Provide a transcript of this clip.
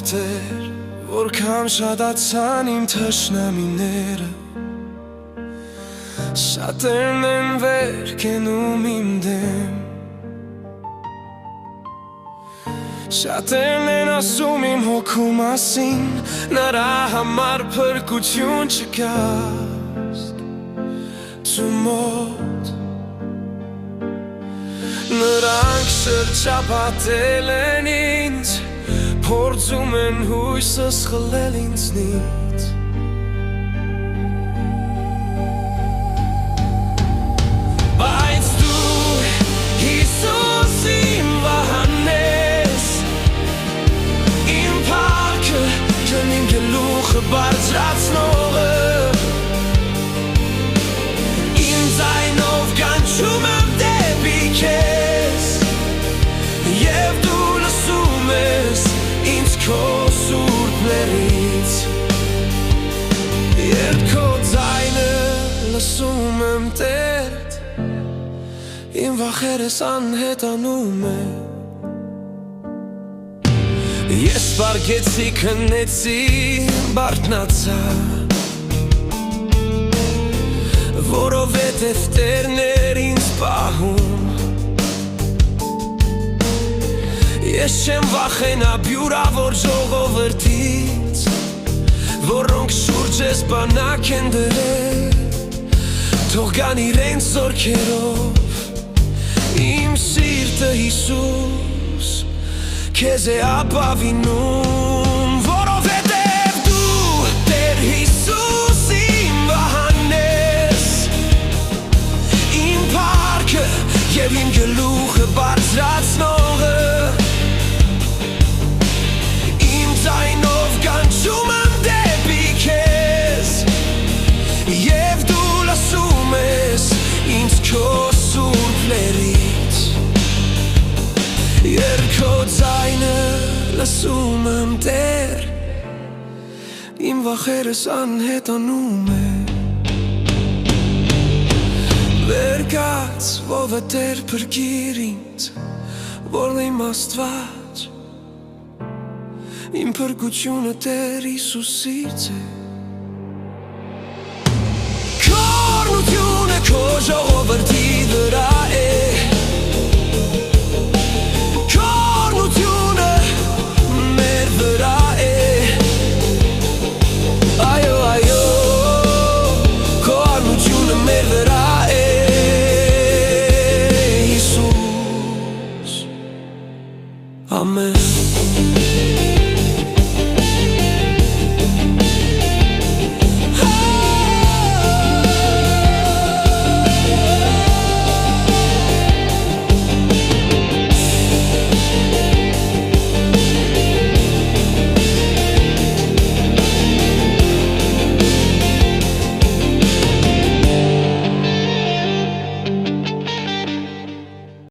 Տեր, որքան շատացան իմ թշնամիները, շատերն են վեր կենում իմ դեմ, շատերն են ասում իմ հոգու մասին, նրա համար փրկություն չկա ցու մոտ, նրանք շրջապատել են ինձ, փորձում են հույսս խլել ինձնից, բայց դու Հիսուս իմ վահանես, իմ փառքը քն իմ գլուխը բարձրացնողը, իմ ձայնով կանչում եմ դեպի քեզ, և դու լսում ես ինձ քո սուրբներից, երբ քո ձայնը լսում եմ Տեր, իմ վախերս անհետանում է, ես պարգեցի քննեցի բարդնացա, որովհետև Տերն էր ինձ պահում, ես չեմ վախենա բյուրավոր ժողովրդից, որոնք շուրջես բանակ են դրել, թող գան իրենց զորքերով, իմ սիրտը Հիսուս քեզ է ապավինում, որովհետև դու Տեր Հիսուս իմ վահանես, իմ փառքը և իմ գլուխը բարձրացնողը, ձայնով կանչում եմ դեպի քեզ, և դու լսում ես ինձ քո սուրբներից, երբ քո ձայնը լսում եմ Տեր, իմ վախերս անհետանում է, վեր կաց ով է Տեր փրկիր ինձ, որ իմ Աստված, իմ փրկությունը Տեր Հիսուսից է, քո օրհնությունը քո ժողովրդի վրա է, քո օրհնությունը մեր վրա է, այո, այո, քո օրհնությունը մեր վրա է, Հիսուս, ամեն